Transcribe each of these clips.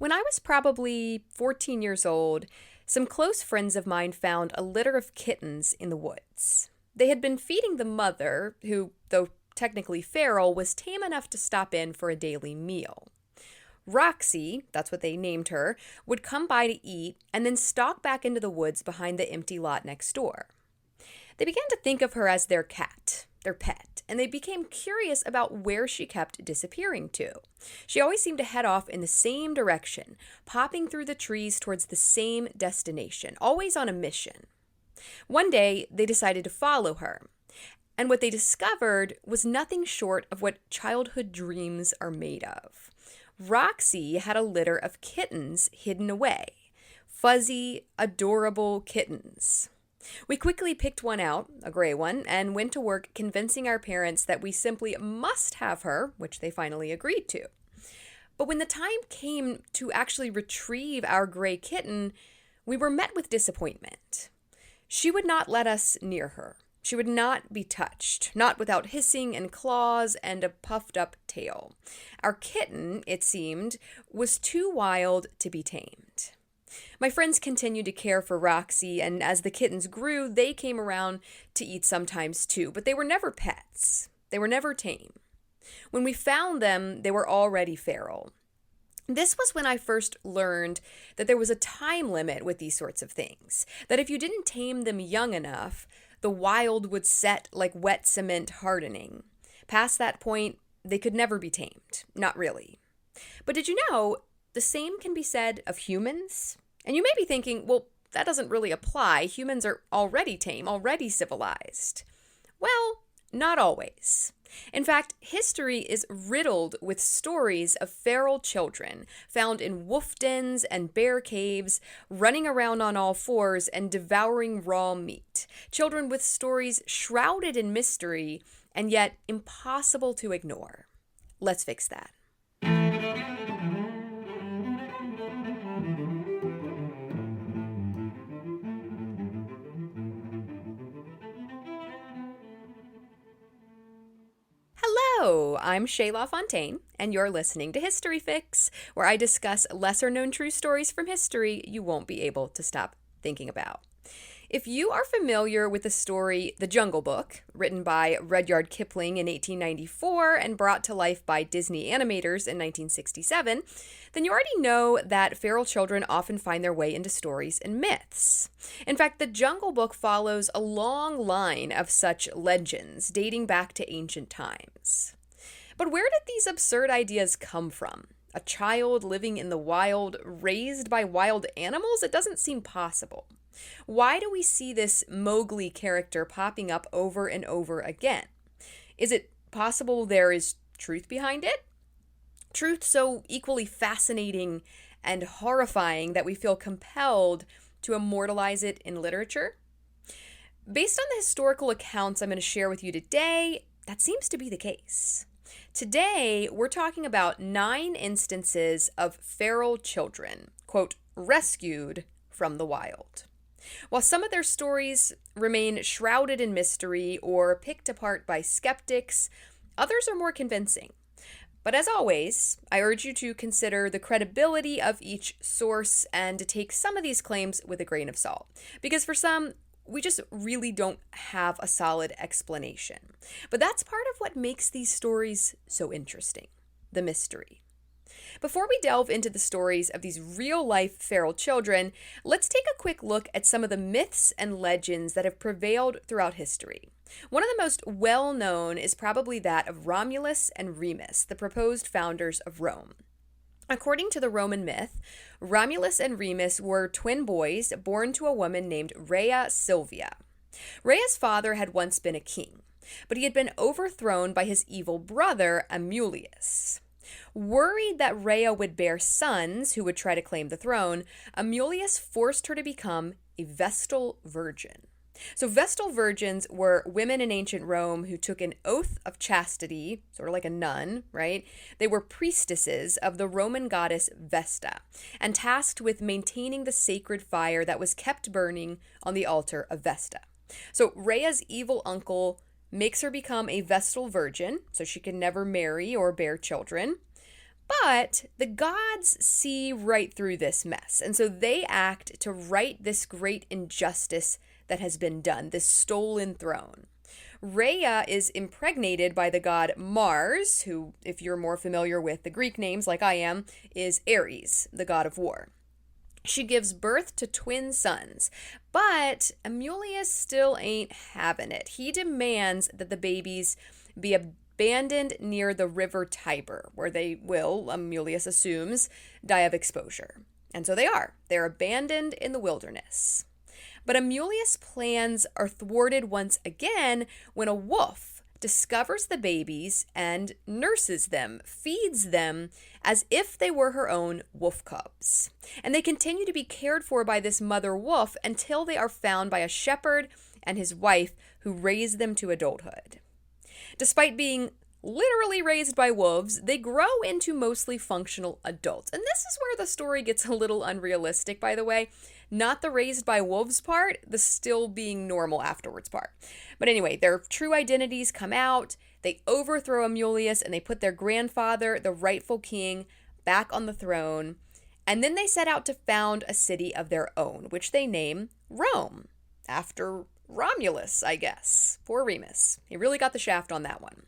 When I was probably 14 years old, some close friends of mine found a litter of kittens in the woods. They had been feeding the mother, who, though technically feral, was tame enough to stop in for a daily meal. Roxy, that's what they named her, would come by to eat and then stalk back into the woods behind the empty lot next door. They began to think of her as their cat, their pet, and they became curious about where she kept disappearing to. She always seemed to head off in the same direction, popping through the trees towards the same destination, always on a mission. One day, they decided to follow her, and what they discovered was nothing short of what childhood dreams are made of. Roxy had a litter of kittens hidden away. Fuzzy, adorable kittens. We quickly picked one out, a gray one, and went to work convincing our parents that we simply must have her, which they finally agreed to. But when the time came to actually retrieve our gray kitten, we were met with disappointment. She would not let us near her. She would not be touched, not without hissing and claws and a puffed up tail. Our kitten, it seemed, was too wild to be tamed. My friends continued to care for Roxy, and as the kittens grew, they came around to eat sometimes too, but they were never pets. They were never tame. When we found them, they were already feral. This was when I first learned that there was a time limit with these sorts of things, that if you didn't tame them young enough, the wild would set like wet cement hardening. Past that point, they could never be tamed. Not really. But did you know the same can be said of humans? And you may be thinking, well, that doesn't really apply. Humans are already tame, already civilized. Well, not always. In fact, history is riddled with stories of feral children found in wolf dens and bear caves, running around on all fours and devouring raw meat. Children with stories shrouded in mystery and yet impossible to ignore. Let's fix that. Hello, I'm LaFountaine, and you're listening to History Fix, where I discuss lesser-known true stories from history you won't be able to stop thinking about. If you are familiar with the story The Jungle Book, written by Rudyard Kipling in 1894 and brought to life by Disney animators in 1967, then you already know that feral children often find their way into stories and myths. In fact, The Jungle Book follows a long line of such legends dating back to ancient times. But where did these absurd ideas come from? A child living in the wild, raised by wild animals? It doesn't seem possible. Why do we see this Mowgli character popping up over and over again? Is it possible there is truth behind it? Truth so equally fascinating and horrifying that we feel compelled to immortalize it in literature? Based on the historical accounts I'm going to share with you today, that seems to be the case. Today, we're talking about 9 instances of feral children, quote, rescued from the wild. While some of their stories remain shrouded in mystery or picked apart by skeptics, others are more convincing. But as always, I urge you to consider the credibility of each source and to take some of these claims with a grain of salt. Because for some, we just really don't have a solid explanation. But that's part of what makes these stories so interesting, the mystery. Before we delve into the stories of these real-life feral children, let's take a quick look at some of the myths and legends that have prevailed throughout history. One of the most well-known is probably that of Romulus and Remus, the proposed founders of Rome. According to the Roman myth, Romulus and Remus were twin boys born to a woman named Rhea Silvia. Rhea's father had once been a king, but he had been overthrown by his evil brother, Amulius. Worried that Rhea would bear sons who would try to claim the throne, Amulius forced her to become a Vestal virgin. So Vestal virgins were women in ancient Rome who took an oath of chastity, sort of like a nun, right? They were priestesses of the Roman goddess Vesta and tasked with maintaining the sacred fire that was kept burning on the altar of Vesta. So Rhea's evil uncle makes her become a Vestal virgin, so she can never marry or bear children. But the gods see right through this mess, and so they act to right this great injustice that has been done, this stolen throne. Rhea is impregnated by the god Mars, who, if you're more familiar with the Greek names like I am, is Ares, the god of war. She gives birth to twin sons, but Amulius still ain't having it. He demands that the babies be abandoned near the river Tiber, where they will, Amulius assumes, die of exposure. And so they are. They're abandoned in the wilderness. But Amulius' plans are thwarted once again when a wolf discovers the babies and nurses them, feeds them as if they were her own wolf cubs. And they continue to be cared for by this mother wolf until they are found by a shepherd and his wife who raise them to adulthood. Despite being literally raised by wolves, they grow into mostly functional adults. And this is where the story gets a little unrealistic, by the way. Not the raised by wolves part, the still being normal afterwards part. But anyway, their true identities come out, they overthrow Amulius, and they put their grandfather, the rightful king, back on the throne. And then they set out to found a city of their own, which they name Rome, after Romulus, I guess. Poor Remus. He really got the shaft on that one.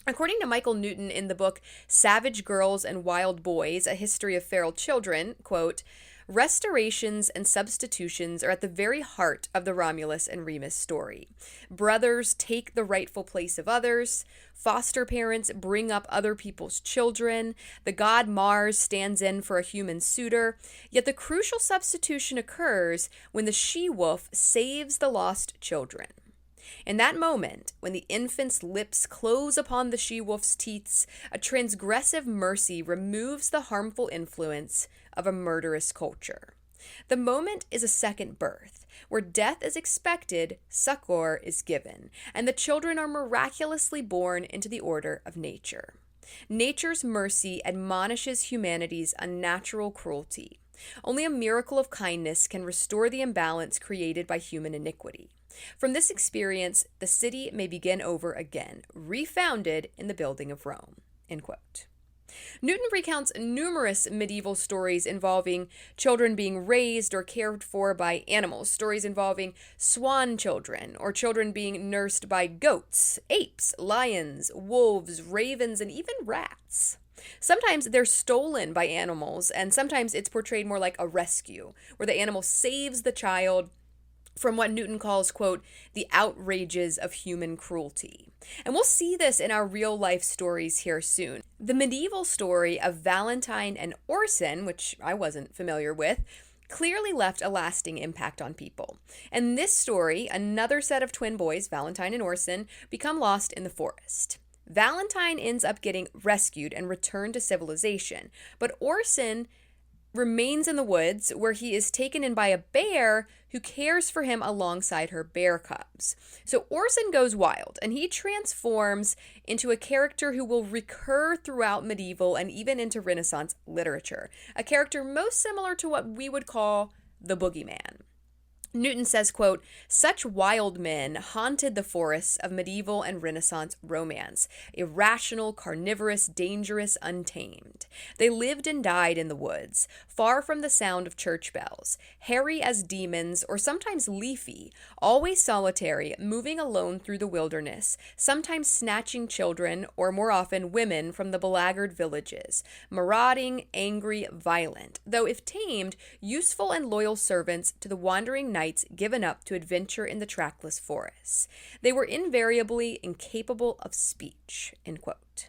According to Michael Newton in the book Savage Girls and Wild Boys, A History of Feral Children, quote, restorations and substitutions are at the very heart of the Romulus and Remus story. Brothers take the rightful place of others. Foster parents bring up other people's children. The god Mars stands in for a human suitor. Yet the crucial substitution occurs when the she-wolf saves the lost children. In that moment, when the infant's lips close upon the she-wolf's teats, a transgressive mercy removes the harmful influence of a murderous culture. The moment is a second birth, where death is expected, succor is given, and the children are miraculously born into the order of nature. Nature's mercy admonishes humanity's unnatural cruelty. Only a miracle of kindness can restore the imbalance created by human iniquity. From this experience, the city may begin over again, refounded in the building of Rome. End quote. Newton recounts numerous medieval stories involving children being raised or cared for by animals, stories involving swan children, or children being nursed by goats, apes, lions, wolves, ravens, and even rats. Sometimes they're stolen by animals, and sometimes it's portrayed more like a rescue, where the animal saves the child from what Newton calls, quote, the outrages of human cruelty. And we'll see this in our real life stories here soon. The medieval story of Valentine and Orson, which I wasn't familiar with, clearly left a lasting impact on people. And this story, another set of twin boys, Valentine and Orson, become lost in the forest. Valentine ends up getting rescued and returned to civilization, but Orson remains in the woods, where he is taken in by a bear who cares for him alongside her bear cubs. So Orson goes wild, and he transforms into a character who will recur throughout medieval and even into Renaissance literature, a character most similar to what we would call the boogeyman. Newton says, quote, such wild men haunted the forests of medieval and Renaissance romance, irrational, carnivorous, dangerous, untamed. They lived and died in the woods, far from the sound of church bells, hairy as demons or sometimes leafy, always solitary, moving alone through the wilderness, sometimes snatching children or more often women from the beleaguered villages, marauding, angry, violent, though if tamed, useful and loyal servants to the wandering knights given up to adventure in the trackless forests. They were invariably incapable of speech, end quote.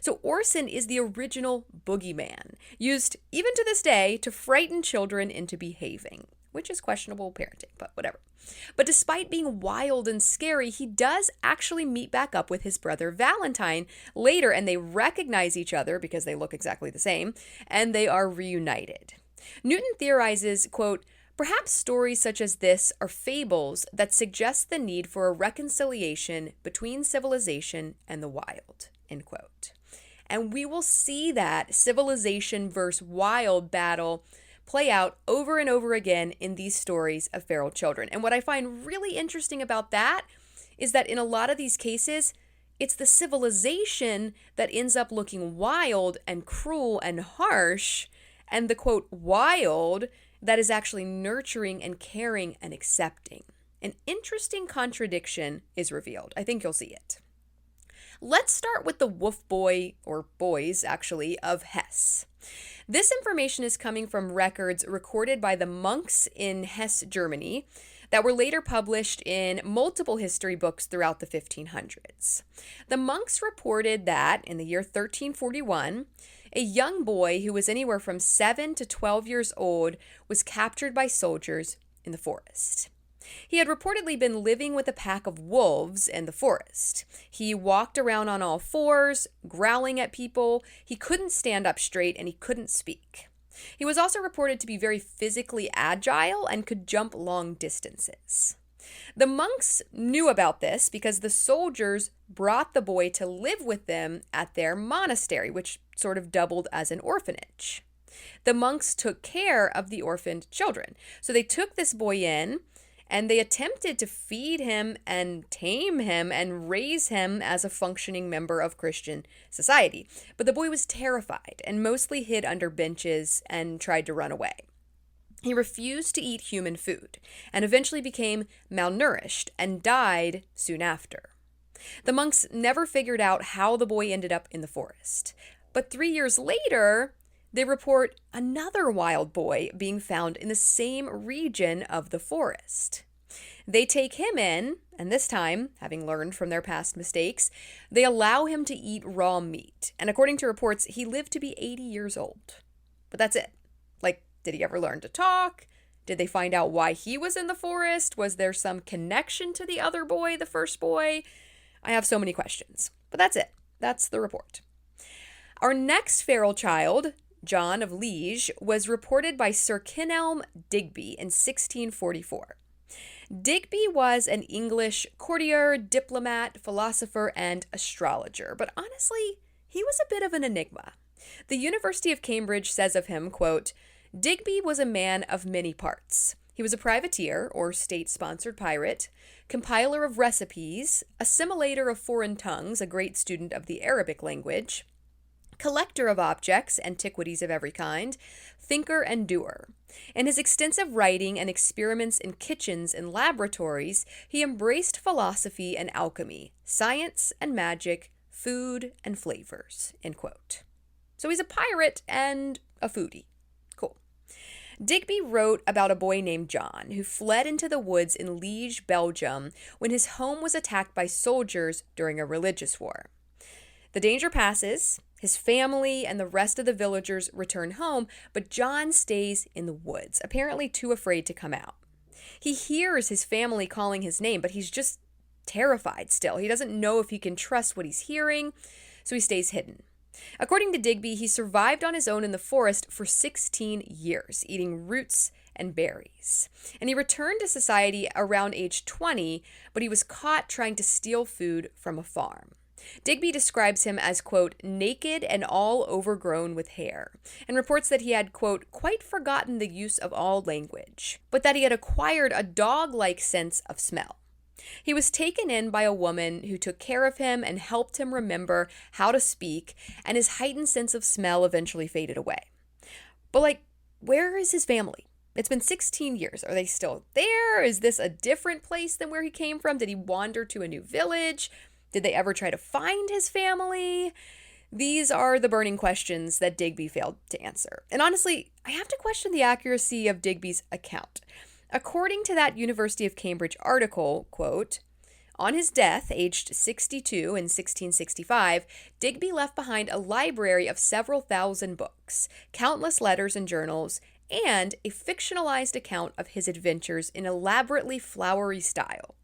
So Orson is the original boogeyman, used even to this day to frighten children into behaving, which is questionable parenting, but whatever. But despite being wild and scary, he does actually meet back up with his brother Valentine later, and they recognize each other because they look exactly the same, and they are reunited. Newton theorizes, quote, perhaps stories such as this are fables that suggest the need for a reconciliation between civilization and the wild, end quote. And we will see that civilization versus wild battle play out over and over again in these stories of feral children. And what I find really interesting about that is that in a lot of these cases, It's the civilization that ends up looking wild and cruel and harsh, and the quote, wild that is actually nurturing and caring and accepting. An interesting contradiction is revealed. I think you'll see it. Let's start with the wolf boy, or boys actually, of Hesse. This information is coming from records recorded by the monks in Hesse, Germany, that were later published in multiple history books throughout the 1500s. The monks reported that in the year 1341, a young boy who was anywhere from 7 to 12 years old was captured by soldiers in the forest. He had reportedly been living with a pack of wolves in the forest. He walked around on all fours, growling at people. He couldn't stand up straight and he couldn't speak. He was also reported to be very physically agile and could jump long distances. The monks knew about this because the soldiers brought the boy to live with them at their monastery, which sort of doubled as an orphanage. The monks took care of the orphaned children. So they took this boy in, and they attempted to feed him and tame him and raise him as a functioning member of Christian society. But the boy was terrified and mostly hid under benches and tried to run away. He refused to eat human food and eventually became malnourished and died soon after. The monks never figured out how the boy ended up in the forest. But 3 years later, they report another wild boy being found in the same region of the forest. They take him in, and this time, having learned from their past mistakes, they allow him to eat raw meat. And according to reports, he lived to be 80 years old. But that's it. Like, did he ever learn to talk? Did they find out why he was in the forest? Was there some connection to the other boy, the first boy? I have so many questions. But that's it. That's the report. Our next feral child, John of Liege, was reported by Sir Kenelm Digby in 1644. Digby was an English courtier, diplomat, philosopher, and astrologer, but honestly, he was a bit of an enigma. The University of Cambridge says of him, quote, Digby was a man of many parts. He was a privateer, or state-sponsored pirate, compiler of recipes, assimilator of foreign tongues, a great student of the Arabic language, collector of objects, antiquities of every kind, thinker and doer. In his extensive writing and experiments in kitchens and laboratories, he embraced philosophy and alchemy, science and magic, food and flavors, end quote. So he's a pirate and a foodie. Cool. Digby wrote about a boy named John who fled into the woods in Liege, Belgium, when his home was attacked by soldiers during a religious war. The danger passes. His family and the rest of the villagers return home, but John stays in the woods, apparently too afraid to come out. He hears his family calling his name, but he's just terrified still. He doesn't know if he can trust what he's hearing, so he stays hidden. According to Digby, he survived on his own in the forest for 16 years, eating roots and berries. And he returned to society around age 20, but he was caught trying to steal food from a farm. Digby describes him as, quote, naked and all overgrown with hair, and reports that he had, quote, quite forgotten the use of all language, but that he had acquired a dog-like sense of smell. He was taken in by a woman who took care of him and helped him remember how to speak, and his heightened sense of smell eventually faded away. But, where is his family? It's been 16 years. Are they still there? Is this a different place than where he came from? Did he wander to a new village? Did they ever try to find his family? These are the burning questions that Digby failed to answer. And honestly, I have to question the accuracy of Digby's account. According to that University of Cambridge article, quote, on his death, aged 62 in 1665, Digby left behind a library of several thousand books, countless letters and journals, and a fictionalized account of his adventures in elaborately flowery style.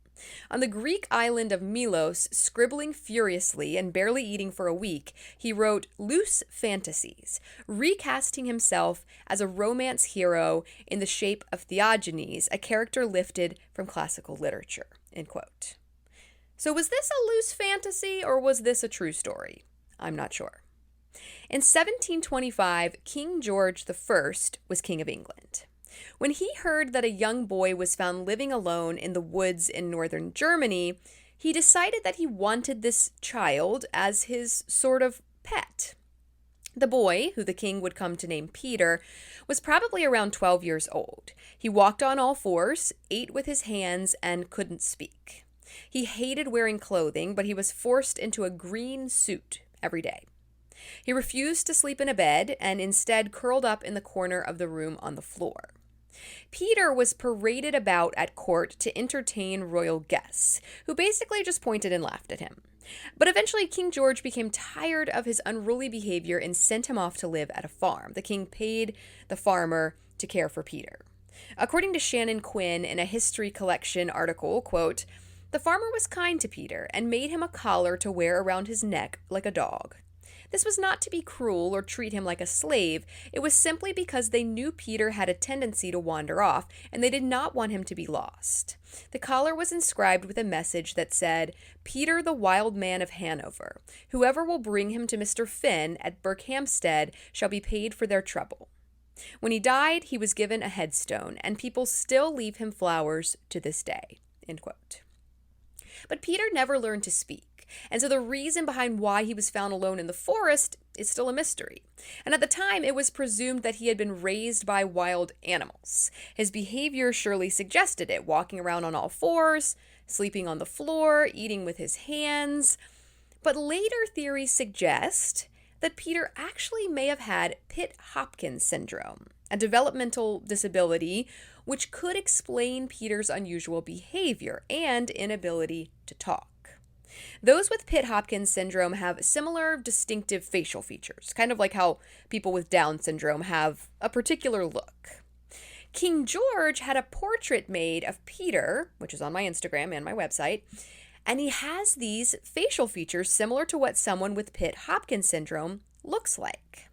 On the Greek island of Milos, scribbling furiously and barely eating for a week, he wrote loose fantasies, recasting himself as a romance hero in the shape of Theagenes, a character lifted from classical literature, end quote. So was this a loose fantasy or was this a true story? I'm not sure. In 1725, King George I was King of England. When he heard that a young boy was found living alone in the woods in northern Germany, he decided that he wanted this child as his sort of pet. The boy, who the king would come to name Peter, was probably around 12 years old. He walked on all fours, ate with his hands, and couldn't speak. He hated wearing clothing, but he was forced into a green suit every day. He refused to sleep in a bed and instead curled up in the corner of the room on the floor. Peter was paraded about at court to entertain royal guests, who basically just pointed and laughed at him. But eventually, King George became tired of his unruly behavior and sent him off to live at a farm. The king paid the farmer to care for Peter. According to Shannon Quinn in a history collection article, quote, "The farmer was kind to Peter and made him a collar to wear around his neck like a dog. This was not to be cruel or treat him like a slave. It was simply because they knew Peter had a tendency to wander off, and they did not want him to be lost. The collar was inscribed with a message that said, 'Peter the Wild Man of Hanover. Whoever will bring him to Mr. Finn at Berkhamsted shall be paid for their trouble.' When he died, he was given a headstone, and people still leave him flowers to this day." End quote. But Peter never learned to speak. And so the reason behind why he was found alone in the forest is still a mystery. And at the time, it was presumed that he had been raised by wild animals. His behavior surely suggested it, walking around on all fours, sleeping on the floor, eating with his hands. But later theories suggest that Peter actually may have had Pitt-Hopkins syndrome, a developmental disability which could explain Peter's unusual behavior and inability to talk. Those with Pitt-Hopkins syndrome have similar distinctive facial features, kind of like how people with Down syndrome have a particular look. King George had a portrait made of Peter, which is on my Instagram and my website, and he has these facial features similar to what someone with Pitt-Hopkins syndrome looks like.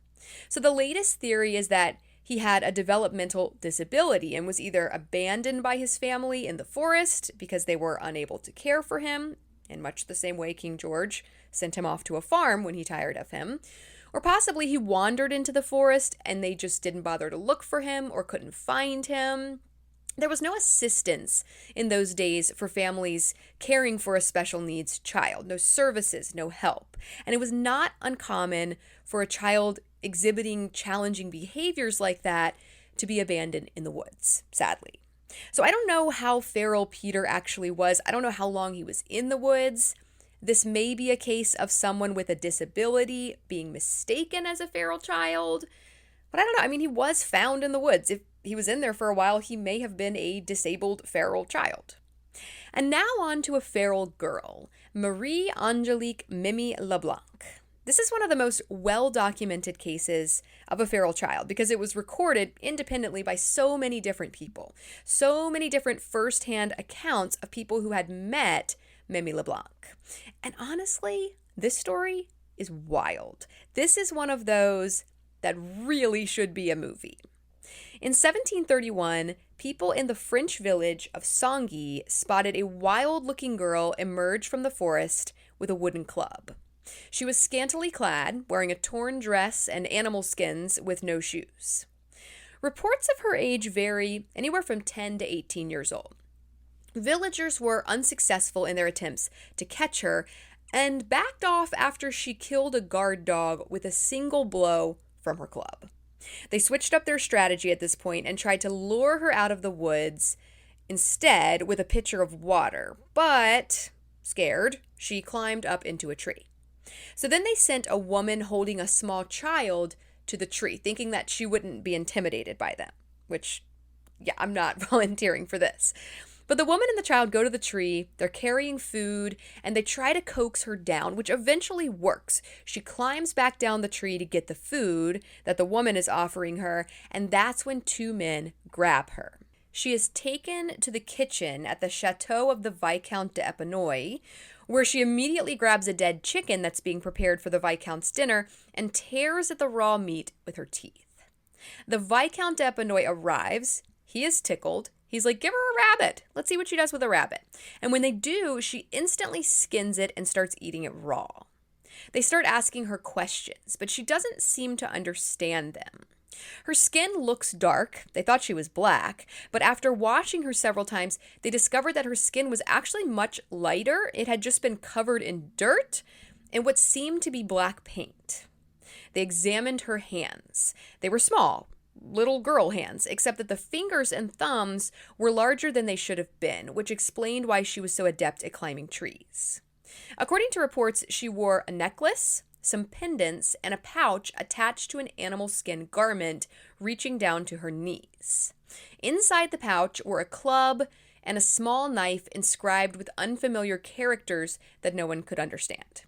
So the latest theory is that he had a developmental disability and was either abandoned by his family in the forest because they were unable to care for him, in much the same way King George sent him off to a farm when he tired of him. Or possibly he wandered into the forest and they just didn't bother to look for him or couldn't find him. There was no assistance in those days for families caring for a special needs child. No services, no help. And it was not uncommon for a child exhibiting challenging behaviors like that to be abandoned in the woods, sadly. So I don't know how feral Peter actually was. I don't know how long he was in the woods. This may be a case of someone with a disability being mistaken as a feral child. But I don't know. I mean, he was found in the woods. If he was in there for a while, he may have been a disabled feral child. And now on to a feral girl, Marie Angelique Mimi LeBlanc. This is one of the most well-documented cases of a feral child because it was recorded independently by so many different people, so many different first-hand accounts of people who had met Mimi LeBlanc. And honestly, this story is wild. This is one of those that really should be a movie. In 1731, people in the French village of Sangy spotted a wild-looking girl emerge from the forest with a wooden club. She was scantily clad, wearing a torn dress and animal skins with no shoes. Reports of her age vary anywhere from 10 to 18 years old. Villagers were unsuccessful in their attempts to catch her and backed off after she killed a guard dog with a single blow from her club. They switched up their strategy at this point and tried to lure her out of the woods instead with a pitcher of water, but, scared, she climbed up into a tree. So then they sent a woman holding a small child to the tree, thinking that she wouldn't be intimidated by them, which, yeah, I'm not volunteering for this. But the woman and the child go to the tree, they're carrying food, and they try to coax her down, which eventually works. She climbs back down the tree to get the food that the woman is offering her, and that's when two men grab her. She is taken to the kitchen at the chateau of the Viscount d'Epinoy, where she immediately grabs a dead chicken that's being prepared for the Viscount's dinner and tears at the raw meat with her teeth. The Viscount d'Epinoy arrives. He is tickled. He's like, give her a rabbit. Let's see what she does with a rabbit. And when they do, she instantly skins it and starts eating it raw. They start asking her questions, but she doesn't seem to understand them. Her skin looks dark. They thought she was black, but after washing her several times, they discovered that her skin was actually much lighter. It had just been covered in dirt and what seemed to be black paint. They examined her hands. They were small, little girl hands, except that the fingers and thumbs were larger than they should have been, which explained why she was so adept at climbing trees. According to reports, she wore a necklace, some pendants, and a pouch attached to an animal skin garment reaching down to her knees. Inside the pouch were a club and a small knife inscribed with unfamiliar characters that no one could understand.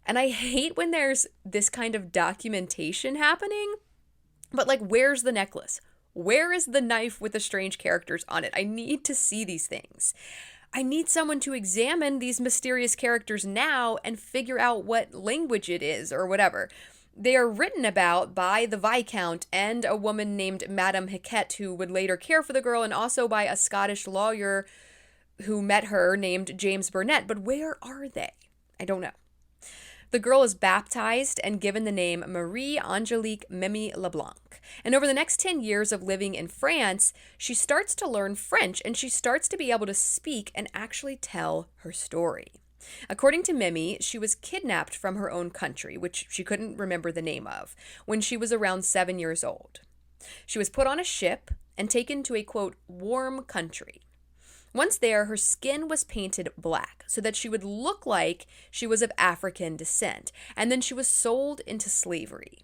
And I hate when there's this kind of documentation happening, but like, where's the necklace? Where is the knife with the strange characters on it? I need to see these things. I need someone to examine these mysterious characters now and figure out what language it is or whatever. They are written about by the Viscount and a woman named Madame Hickett, who would later care for the girl, and also by a Scottish lawyer who met her named James Burnett. But where are they? I don't know. The girl is baptized and given the name Marie Angelique Mimi Leblanc. And over the next 10 years of living in France, she starts to learn French and she starts to be able to speak and actually tell her story. According to Mimi, she was kidnapped from her own country, which she couldn't remember the name of, when she was around 7 years old. She was put on a ship and taken to a, quote, warm country. Once there, her skin was painted black so that she would look like she was of African descent, and then she was sold into slavery.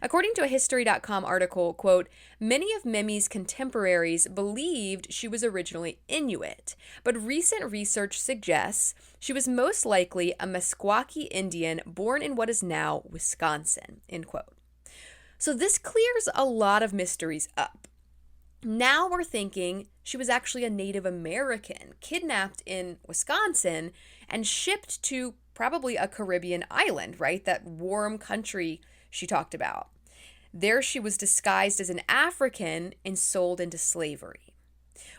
According to a History.com article, quote, many of Mimi's contemporaries believed she was originally Inuit, but recent research suggests she was most likely a Meskwaki Indian born in what is now Wisconsin, end quote. So this clears a lot of mysteries up. Now we're thinking she was actually a Native American, kidnapped in Wisconsin and shipped to probably a Caribbean island, right? That warm country she talked about. There she was disguised as an African and sold into slavery.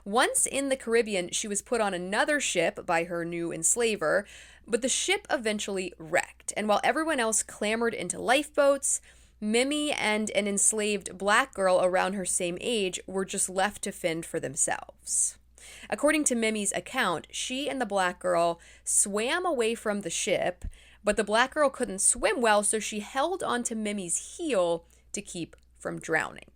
Once in the Caribbean, she was put on another ship by her new enslaver, but the ship eventually wrecked. And while everyone else clambered into lifeboats, Mimi and an enslaved black girl around her same age were just left to fend for themselves. According to Mimi's account, she and the black girl swam away from the ship, but the black girl couldn't swim well, so she held onto Mimi's heel to keep from drowning.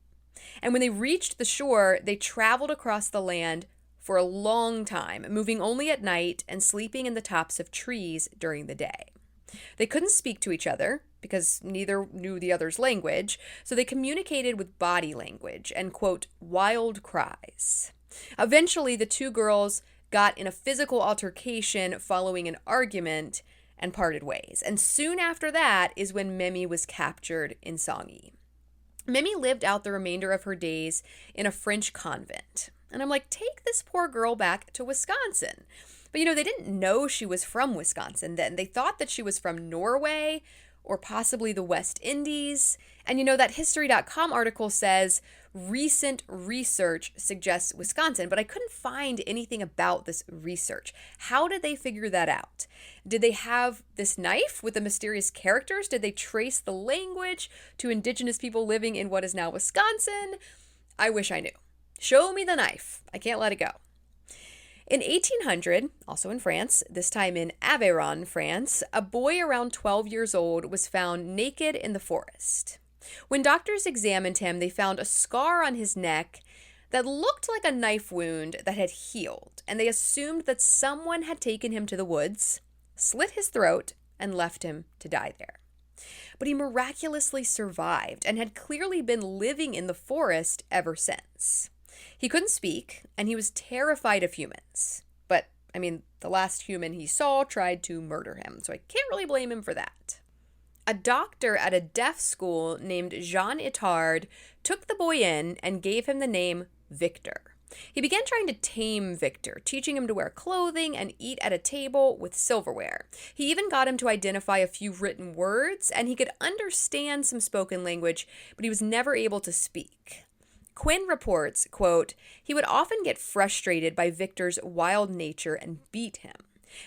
And when they reached the shore, they traveled across the land for a long time, moving only at night and sleeping in the tops of trees during the day. They couldn't speak to each other because neither knew the other's language, so they communicated with body language and, quote, wild cries. Eventually, the two girls got in a physical altercation following an argument and parted ways. And soon after that is when Mimi was captured in Sangye. Mimi lived out the remainder of her days in a French convent. And I'm like, take this poor girl back to Wisconsin. But, they didn't know she was from Wisconsin then. They thought that she was from Norway or possibly the West Indies. And, that History.com article says recent research suggests Wisconsin, but I couldn't find anything about this research. How did they figure that out? Did they have this knife with the mysterious characters? Did they trace the language to indigenous people living in what is now Wisconsin? I wish I knew. Show me the knife. I can't let it go. In 1800, also in France, this time in Aveyron, France, a boy around 12 years old was found naked in the forest. When doctors examined him, they found a scar on his neck that looked like a knife wound that had healed, and they assumed that someone had taken him to the woods, slit his throat, and left him to die there. But he miraculously survived and had clearly been living in the forest ever since. He couldn't speak, and he was terrified of humans. But, the last human he saw tried to murder him, so I can't really blame him for that. A doctor at a deaf school named Jean Itard took the boy in and gave him the name Victor. He began trying to tame Victor, teaching him to wear clothing and eat at a table with silverware. He even got him to identify a few written words, and he could understand some spoken language, but he was never able to speak. Quinn reports, quote, he would often get frustrated by Victor's wild nature and beat him.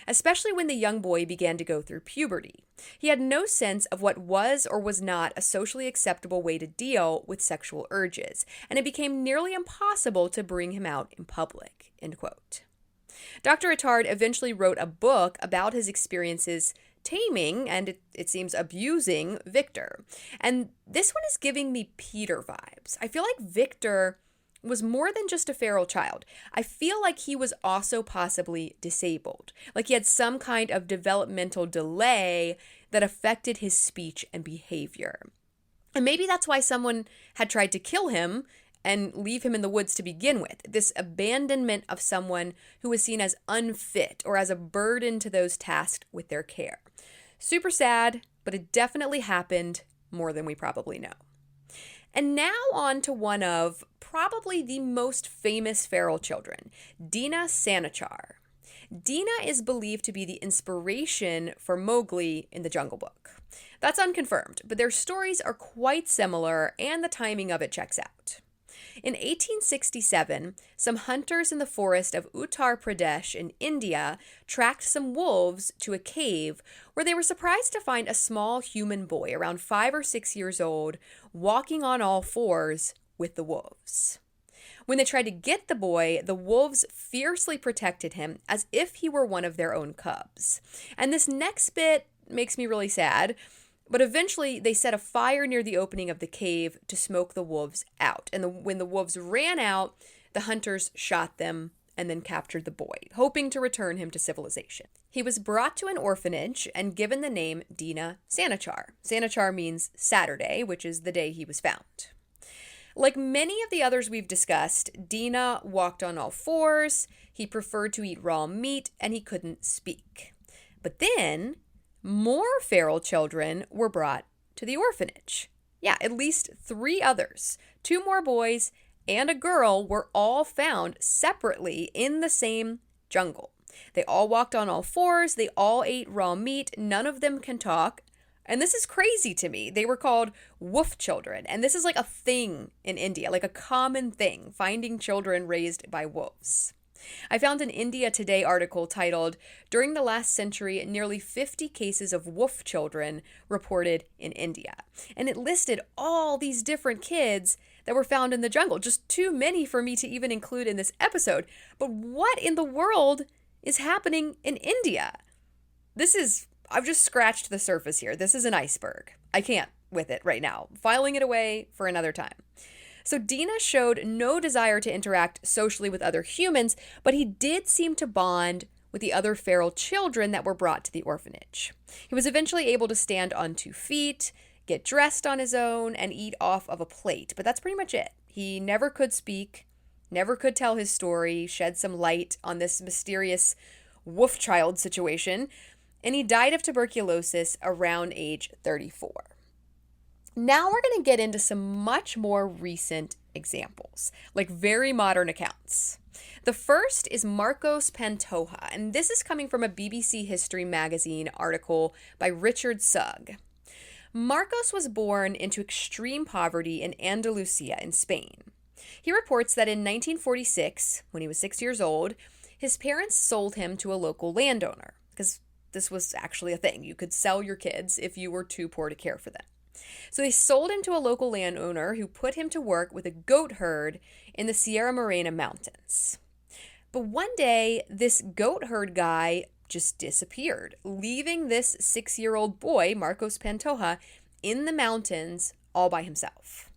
especially when the young boy began to go through puberty. He had no sense of what was or was not a socially acceptable way to deal with sexual urges, and it became nearly impossible to bring him out in public, end quote. Dr. Attard eventually wrote a book about his experiences taming and, it seems, abusing Victor. And this one is giving me Peter vibes. I feel like Victor was more than just a feral child. I feel like he was also possibly disabled. Like he had some kind of developmental delay that affected his speech and behavior. And maybe that's why someone had tried to kill him and leave him in the woods to begin with. This abandonment of someone who was seen as unfit or as a burden to those tasked with their care. Super sad, but it definitely happened more than we probably know. And now on to one of probably the most famous feral children, Dinah Sanachar. Dinah is believed to be the inspiration for Mowgli in the Jungle Book. That's unconfirmed, but their stories are quite similar and the timing of it checks out. In 1867, some hunters in the forest of Uttar Pradesh in India tracked some wolves to a cave where they were surprised to find a small human boy around 5 or 6 years old walking on all fours with the wolves. When they tried to get the boy, the wolves fiercely protected him as if he were one of their own cubs. And this next bit makes me really sad. But eventually, they set a fire near the opening of the cave to smoke the wolves out. And when the wolves ran out, the hunters shot them and then captured the boy, hoping to return him to civilization. He was brought to an orphanage and given the name Dinah Sanachar. Sanachar means Saturday, which is the day he was found. Like many of the others we've discussed, Dinah walked on all fours, he preferred to eat raw meat, and he couldn't speak. But then more feral children were brought to the orphanage. Yeah, at least 3 others. 2 more boys and a girl were all found separately in the same jungle. They all walked on all fours. They all ate raw meat. None of them can talk. And this is crazy to me. They were called wolf children. And this is like a thing in India, like a common thing, finding children raised by wolves. I found an India Today article titled, "During the last century, nearly 50 cases of wolf children reported in India." And it listed all these different kids that were found in the jungle. Just too many for me to even include in this episode. But what in the world is happening in India? I've just scratched the surface here. This is an iceberg. I can't with it right now. Filing it away for another time. So Dinah showed no desire to interact socially with other humans, but he did seem to bond with the other feral children that were brought to the orphanage. He was eventually able to stand on 2 feet, get dressed on his own, and eat off of a plate, but that's pretty much it. He never could speak, never could tell his story, shed some light on this mysterious wolf child situation, and he died of tuberculosis around age 34. Now we're going to get into some much more recent examples, like very modern accounts. The first is Marcos Pantoja, and this is coming from a BBC History magazine article by Richard Sugg. Marcos was born into extreme poverty in Andalusia in Spain. He reports that in 1946, when he was 6 years old, his parents sold him to a local landowner, because this was actually a thing. You could sell your kids if you were too poor to care for them. So they sold him to a local landowner who put him to work with a goat herd in the Sierra Morena mountains. But one day, this goat herd guy just disappeared, leaving this 6-year-old boy, Marcos Pantoja, in the mountains all by himself.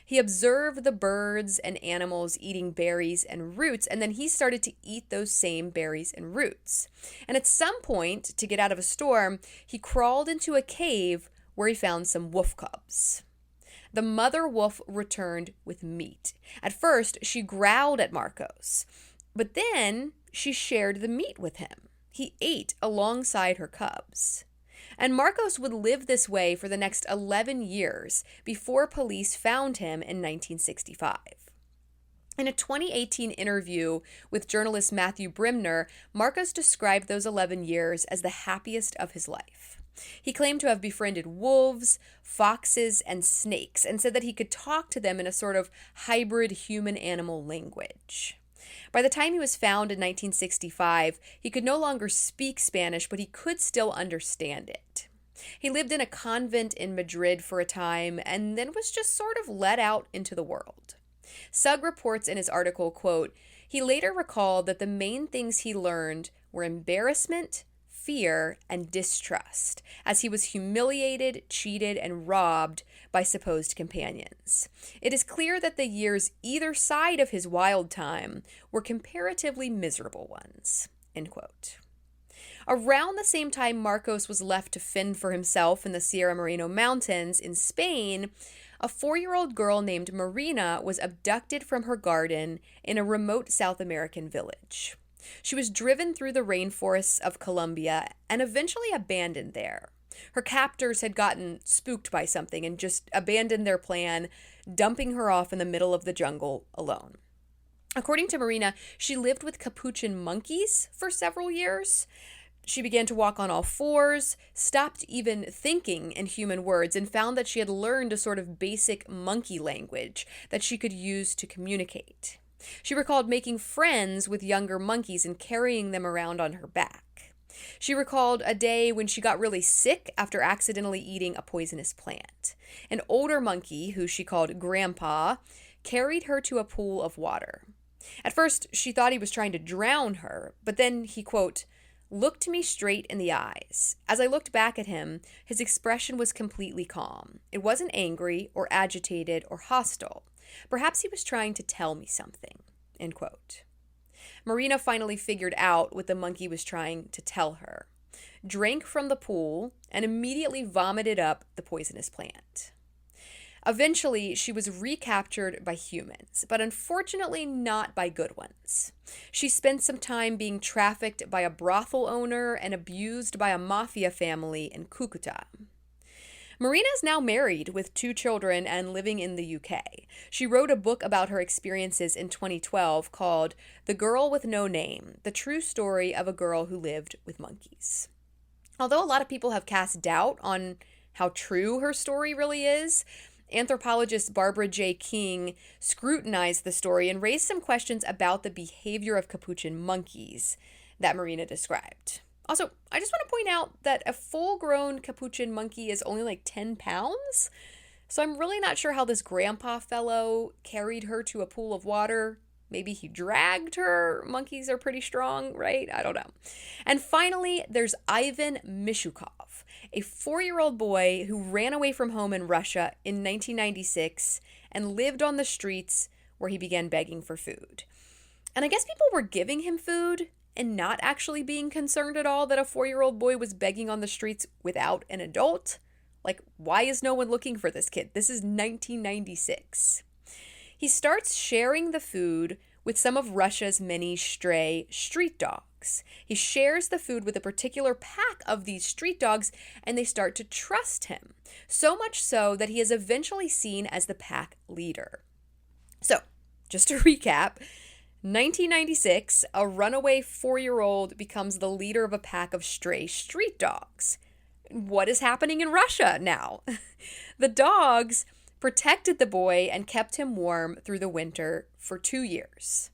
He observed the birds and animals eating berries and roots, and then he started to eat those same berries and roots. And at some point, to get out of a storm, he crawled into a cave where he found some wolf cubs. The mother wolf returned with meat. At first, she growled at Marcos, but then she shared the meat with him. He ate alongside her cubs. And Marcos would live this way for the next 11 years before police found him in 1965. In a 2018 interview with journalist Matthew Brimner, Marcos described those 11 years as the happiest of his life. He claimed to have befriended wolves, foxes, and snakes, and said that he could talk to them in a sort of hybrid human-animal language. By the time he was found in 1965, he could no longer speak Spanish, but he could still understand it. He lived in a convent in Madrid for a time and then was just sort of let out into the world. Sugg reports in his article, quote, "He later recalled that the main things he learned were embarrassment, fear, and distrust, as he was humiliated, cheated, and robbed by supposed companions. It is clear that the years either side of his wild time were comparatively miserable ones." End quote. Around the same time Marcos was left to fend for himself in the Sierra Moreno Mountains in Spain, a 4-year-old girl named Marina was abducted from her garden in a remote South American village. She was driven through the rainforests of Colombia and eventually abandoned there. Her captors had gotten spooked by something and just abandoned their plan, dumping her off in the middle of the jungle alone. According to Marina, she lived with capuchin monkeys for several years. She began to walk on all fours, stopped even thinking in human words, and found that she had learned a sort of basic monkey language that she could use to communicate. She recalled making friends with younger monkeys and carrying them around on her back. She recalled a day when she got really sick after accidentally eating a poisonous plant. An older monkey, who she called Grandpa, carried her to a pool of water. At first, she thought he was trying to drown her, but then he, quote, "looked me straight in the eyes. As I looked back at him, his expression was completely calm. It wasn't angry or agitated or hostile. Perhaps he was trying to tell me something." End quote. Marina finally figured out what the monkey was trying to tell her, drank from the pool, and immediately vomited up the poisonous plant. Eventually, she was recaptured by humans, but unfortunately not by good ones. She spent some time being trafficked by a brothel owner and abused by a mafia family in Cucuta. Marina is now married with 2 children and living in the UK. She wrote a book about her experiences in 2012 called The Girl with No Name, The True Story of a Girl Who Lived with Monkeys. Although a lot of people have cast doubt on how true her story really is, anthropologist Barbara J. King scrutinized the story and raised some questions about the behavior of capuchin monkeys that Marina described. Also, I just want to point out that a full-grown capuchin monkey is only like 10 pounds, so I'm really not sure how this grandpa fellow carried her to a pool of water. Maybe he dragged her. Monkeys are pretty strong, right? I don't know. And finally, there's Ivan Mishukov, a 4-year-old boy who ran away from home in Russia in 1996 and lived on the streets where he began begging for food. And I guess people were giving him food and not actually being concerned at all that a 4-year-old boy was begging on the streets without an adult. Like, why is no one looking for this kid? This is 1996. He starts sharing the food with some of Russia's many stray street dogs. He shares the food with a particular pack of these street dogs, and they start to trust him. So much so that he is eventually seen as the pack leader. So, just to recap, 1996, a runaway 4-year-old becomes the leader of a pack of stray street dogs. What is happening in Russia now? The dogs protected the boy and kept him warm through the winter for 2 years.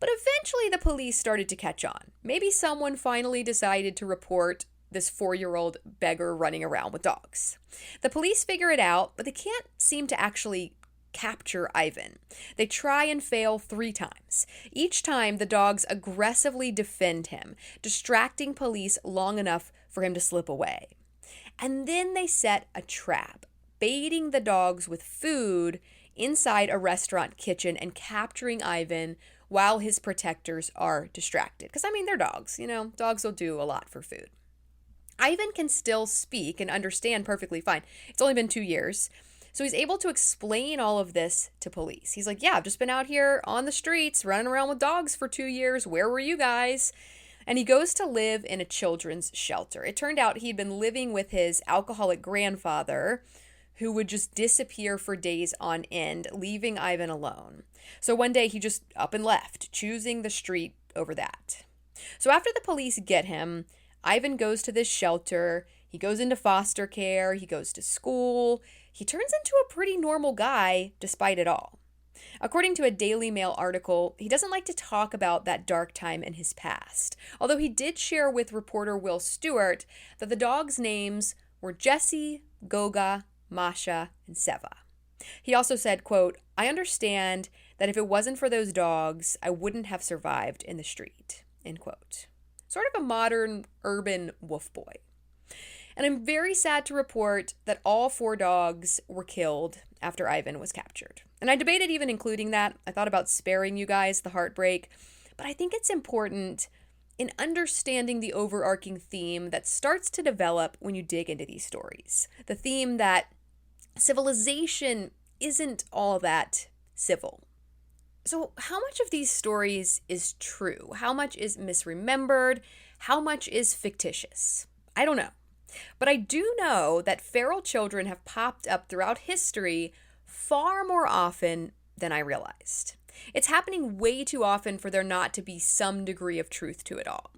But eventually the police started to catch on. Maybe someone finally decided to report this 4-year-old beggar running around with dogs. The police figure it out, but they can't seem to actually capture Ivan. They try and fail 3 times. Each time, the dogs aggressively defend him, distracting police long enough for him to slip away. And then they set a trap, baiting the dogs with food inside a restaurant kitchen and capturing Ivan while his protectors are distracted. Because, I mean, they're dogs, dogs will do a lot for food. Ivan can still speak and understand perfectly fine. It's only been 2 years. So he's able to explain all of this to police. He's like, yeah, I've just been out here on the streets running around with dogs for 2 years. Where were you guys? And he goes to live in a children's shelter. It turned out he'd been living with his alcoholic grandfather, who would just disappear for days on end, leaving Ivan alone. So one day he just up and left, choosing the street over that. So after the police get him, Ivan goes to this shelter. He goes into foster care. He goes to school. He turns into a pretty normal guy despite it all. According to a Daily Mail article, he doesn't like to talk about that dark time in his past, although he did share with reporter Will Stewart that the dogs' names were Jesse, Goga, Masha, and Seva. He also said, quote, "I understand that if it wasn't for those dogs, I wouldn't have survived in the street," end quote. Sort of a modern urban wolf boy. And I'm very sad to report that all 4 dogs were killed after Ivan was captured. And I debated even including that. I thought about sparing you guys the heartbreak, but I think it's important in understanding the overarching theme that starts to develop when you dig into these stories. The theme that civilization isn't all that civil. So how much of these stories is true? How much is misremembered? How much is fictitious? I don't know. But I do know that feral children have popped up throughout history far more often than I realized. It's happening way too often for there not to be some degree of truth to it all.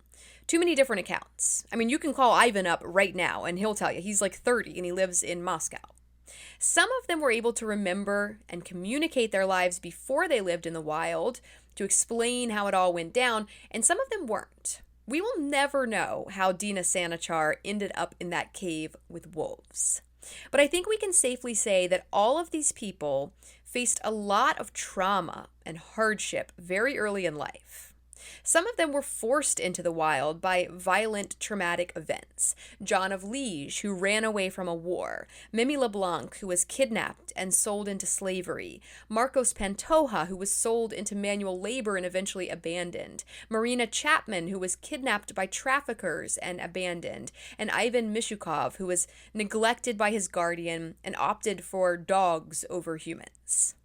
Too many different accounts. I mean, you can call Ivan up right now and he'll tell you he's like 30 and he lives in Moscow. Some of them were able to remember and communicate their lives before they lived in the wild to explain how it all went down, and some of them weren't. We will never know how Dina Sanichar ended up in that cave with wolves. But I think we can safely say that all of these people faced a lot of trauma and hardship very early in life. Some of them were forced into the wild by violent traumatic events. John of Liege, who ran away from a war. Mimi LeBlanc, who was kidnapped and sold into slavery. Marcos Pantoja, who was sold into manual labor and eventually abandoned. Marina Chapman, who was kidnapped by traffickers and abandoned. And Ivan Mishukov, who was neglected by his guardian and opted for dogs over humans.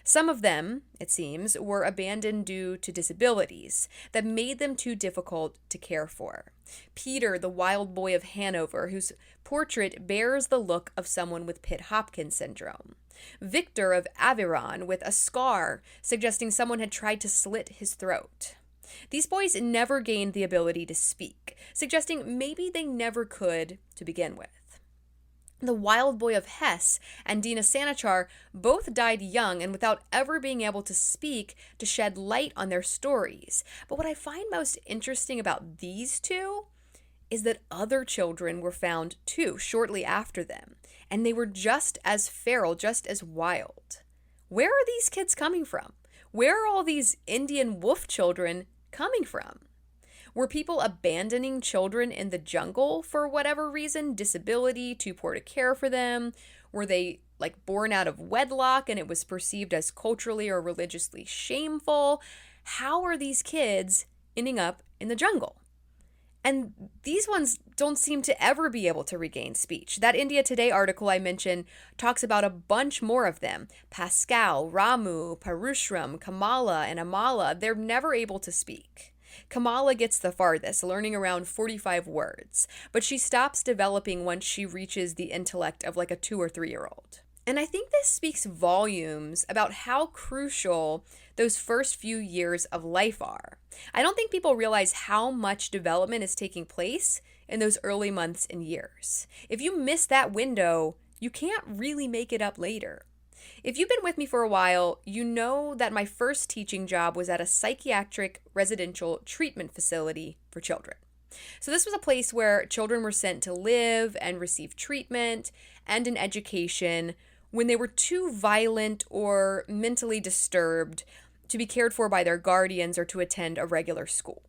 Some of them, it seems, were abandoned due to disabilities that made them too difficult to care for. Peter, the wild boy of Hanover, whose portrait bears the look of someone with Pitt-Hopkins syndrome. Victor of Aveyron, with a scar suggesting someone had tried to slit his throat. These boys never gained the ability to speak, suggesting maybe they never could to begin with. The wild boy of Hesse and Dina Sanichar both died young and without ever being able to speak to shed light on their stories. But what I find most interesting about these two is that other children were found too shortly after them, and they were just as feral, just as wild. Where are these kids coming from? Where are all these Indian wolf children coming from? Were people abandoning children in the jungle for whatever reason? Disability, too poor to care for them? Were they born out of wedlock and it was perceived as culturally or religiously shameful? How are these kids ending up in the jungle? And these ones don't seem to ever be able to regain speech. That India Today article I mentioned talks about a bunch more of them. Pascal, Ramu, Parushram, Kamala, and Amala, they're never able to speak. Kamala gets the farthest, learning around 45 words, but she stops developing once she reaches the intellect of a 2 or 3-year-old. And I think this speaks volumes about how crucial those first few years of life are. I don't think people realize how much development is taking place in those early months and years. If you miss that window, you can't really make it up later. If you've been with me for a while, you know that my first teaching job was at a psychiatric residential treatment facility for children. So this was a place where children were sent to live and receive treatment and an education when they were too violent or mentally disturbed to be cared for by their guardians or to attend a regular school.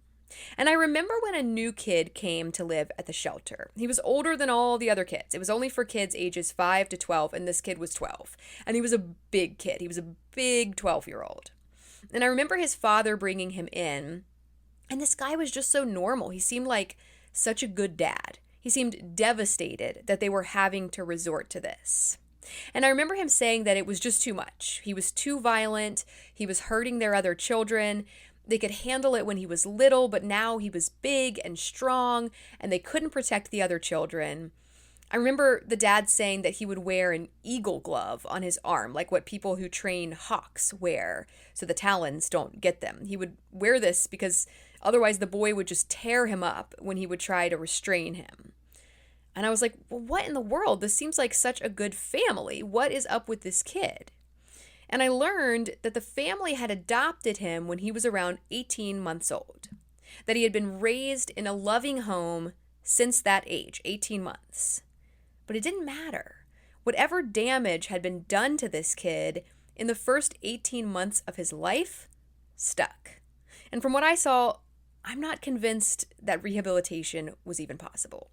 And I remember when a new kid came to live at the shelter. He was older than all the other kids. It was only for kids ages 5 to 12, and this kid was 12. And he was a big kid. He was a big 12-year-old. And I remember his father bringing him in, and this guy was just so normal. He seemed like such a good dad. He seemed devastated that they were having to resort to this. And I remember him saying that it was just too much. He was too violent. He was hurting their other children. They could handle it when he was little, but now he was big and strong, and they couldn't protect the other children. I remember the dad saying that he would wear an eagle glove on his arm, like what people who train hawks wear, so the talons don't get them. He would wear this because otherwise the boy would just tear him up when he would try to restrain him. And I was like, well, what in the world? This seems like such a good family. What is up with this kid? And I learned that the family had adopted him when he was around 18 months old, that he had been raised in a loving home since that age, 18 months. But it didn't matter. Whatever damage had been done to this kid in the first 18 months of his life stuck. And from what I saw, I'm not convinced that rehabilitation was even possible.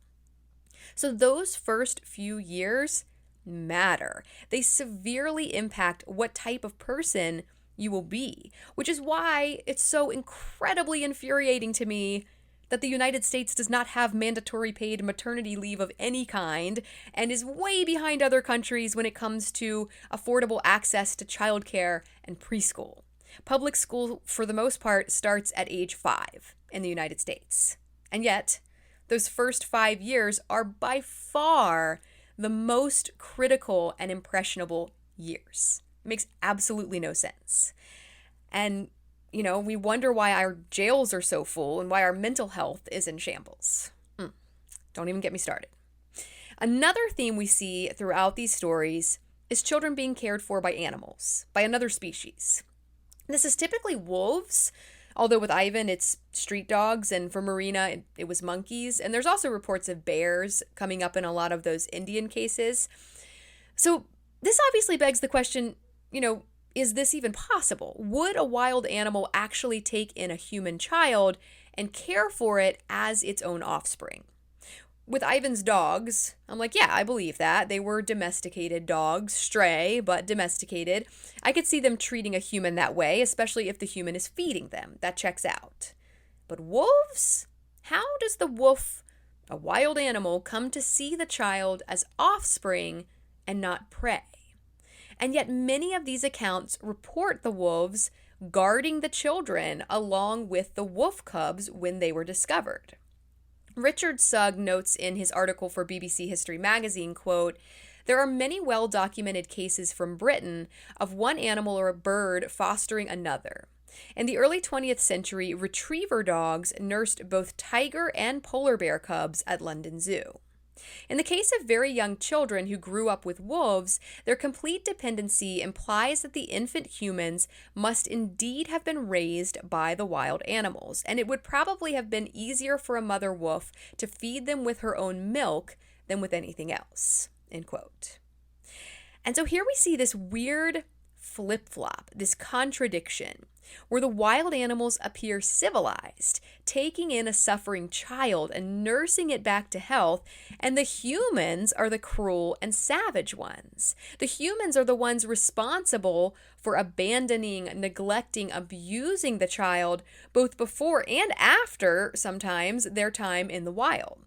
So those first few years matter. They severely impact what type of person you will be, which is why it's so incredibly infuriating to me that the United States does not have mandatory paid maternity leave of any kind and is way behind other countries when it comes to affordable access to childcare and preschool. Public school, for the most part, starts at age 5 in the United States. And yet, those first 5 years are by far the most critical and impressionable years. It makes absolutely no sense. And, we wonder why our jails are so full and why our mental health is in shambles. Don't even get me started. Another theme we see throughout these stories is children being cared for by animals, by another species. This is typically wolves, although with Ivan it's street dogs, and for Marina it was monkeys. And there's also reports of bears coming up in a lot of those Indian cases. So this obviously begs the question, is this even possible? Would a wild animal actually take in a human child and care for it as its own offspring? With Ivan's dogs, I'm like, yeah, I believe that. They were domesticated dogs, stray, but domesticated. I could see them treating a human that way, especially if the human is feeding them. That checks out. But wolves? How does the wolf, a wild animal, come to see the child as offspring and not prey? And yet many of these accounts report the wolves guarding the children along with the wolf cubs when they were discovered. Richard Sugg notes in his article for BBC History magazine, quote, "There are many well-documented cases from Britain of one animal or a bird fostering another. In the early 20th century, retriever dogs nursed both tiger and polar bear cubs at London Zoo. In the case of very young children who grew up with wolves, their complete dependency implies that the infant humans must indeed have been raised by the wild animals, and it would probably have been easier for a mother wolf to feed them with her own milk than with anything else." End quote. And so here we see this weird flip-flop, this contradiction, where the wild animals appear civilized, taking in a suffering child and nursing it back to health, and the humans are the cruel and savage ones. The humans are the ones responsible for abandoning, neglecting, abusing the child, both before and after, sometimes, their time in the wild.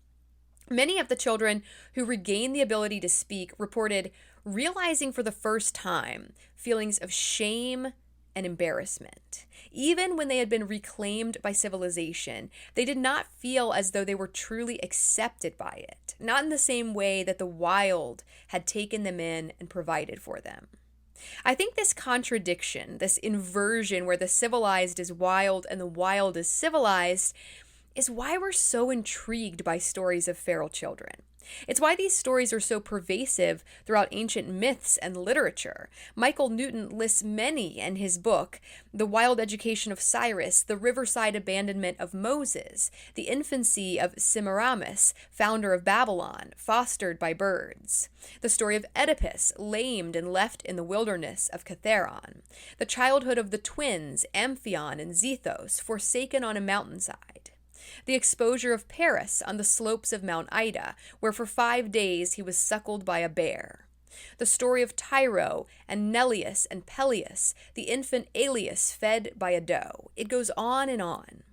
Many of the children who regained the ability to speak reported realizing for the first time feelings of shame and embarrassment. Even when they had been reclaimed by civilization, they did not feel as though they were truly accepted by it, not in the same way that the wild had taken them in and provided for them. I think this contradiction, this inversion where the civilized is wild and the wild is civilized, is why we're so intrigued by stories of feral children. It's why these stories are so pervasive throughout ancient myths and literature. Michael Newton lists many in his book, The Wild Education of Cyrus, The Riverside Abandonment of Moses, The Infancy of Semiramis, founder of Babylon, fostered by birds, the story of Oedipus, lamed and left in the wilderness of Catharon, the childhood of the twins, Amphion and Zethos, forsaken on a mountainside, the exposure of Paris on the slopes of Mount Ida, where for 5 days he was suckled by a bear. The story of Tyro and Neleus and Peleus, the infant Alias fed by a doe. It goes on and on.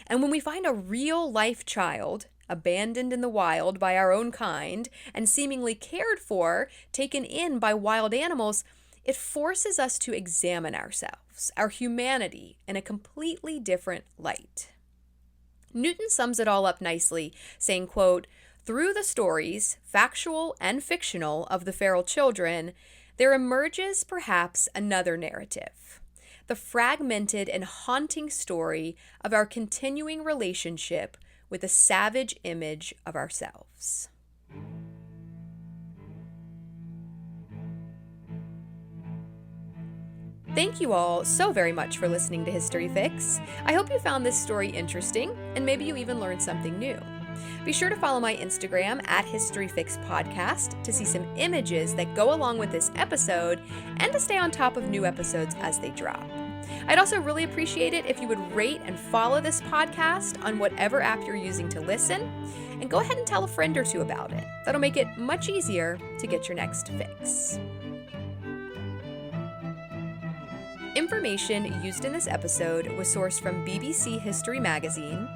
And when we find a real-life child, abandoned in the wild by our own kind, and seemingly cared for, taken in by wild animals, it forces us to examine ourselves, our humanity, in a completely different light. Newton sums it all up nicely, saying, quote, "Through the stories, factual and fictional, of the feral children, there emerges perhaps another narrative, the fragmented and haunting story of our continuing relationship with a savage image of ourselves." Thank you all so very much for listening to History Fix. I hope you found this story interesting, and maybe you even learned something new. Be sure to follow my Instagram at HistoryFixPodcast to see some images that go along with this episode and to stay on top of new episodes as they drop. I'd also really appreciate it if you would rate and follow this podcast on whatever app you're using to listen, and go ahead and tell a friend or two about it. That'll make it much easier to get your next fix. Information used in this episode was sourced from BBC History Magazine,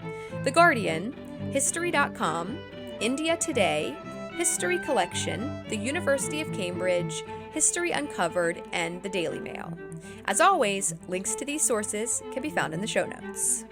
The Guardian, History.com, India Today, History Collection, the University of Cambridge, History Uncovered, and the Daily Mail. As always, links to these sources can be found in the show notes.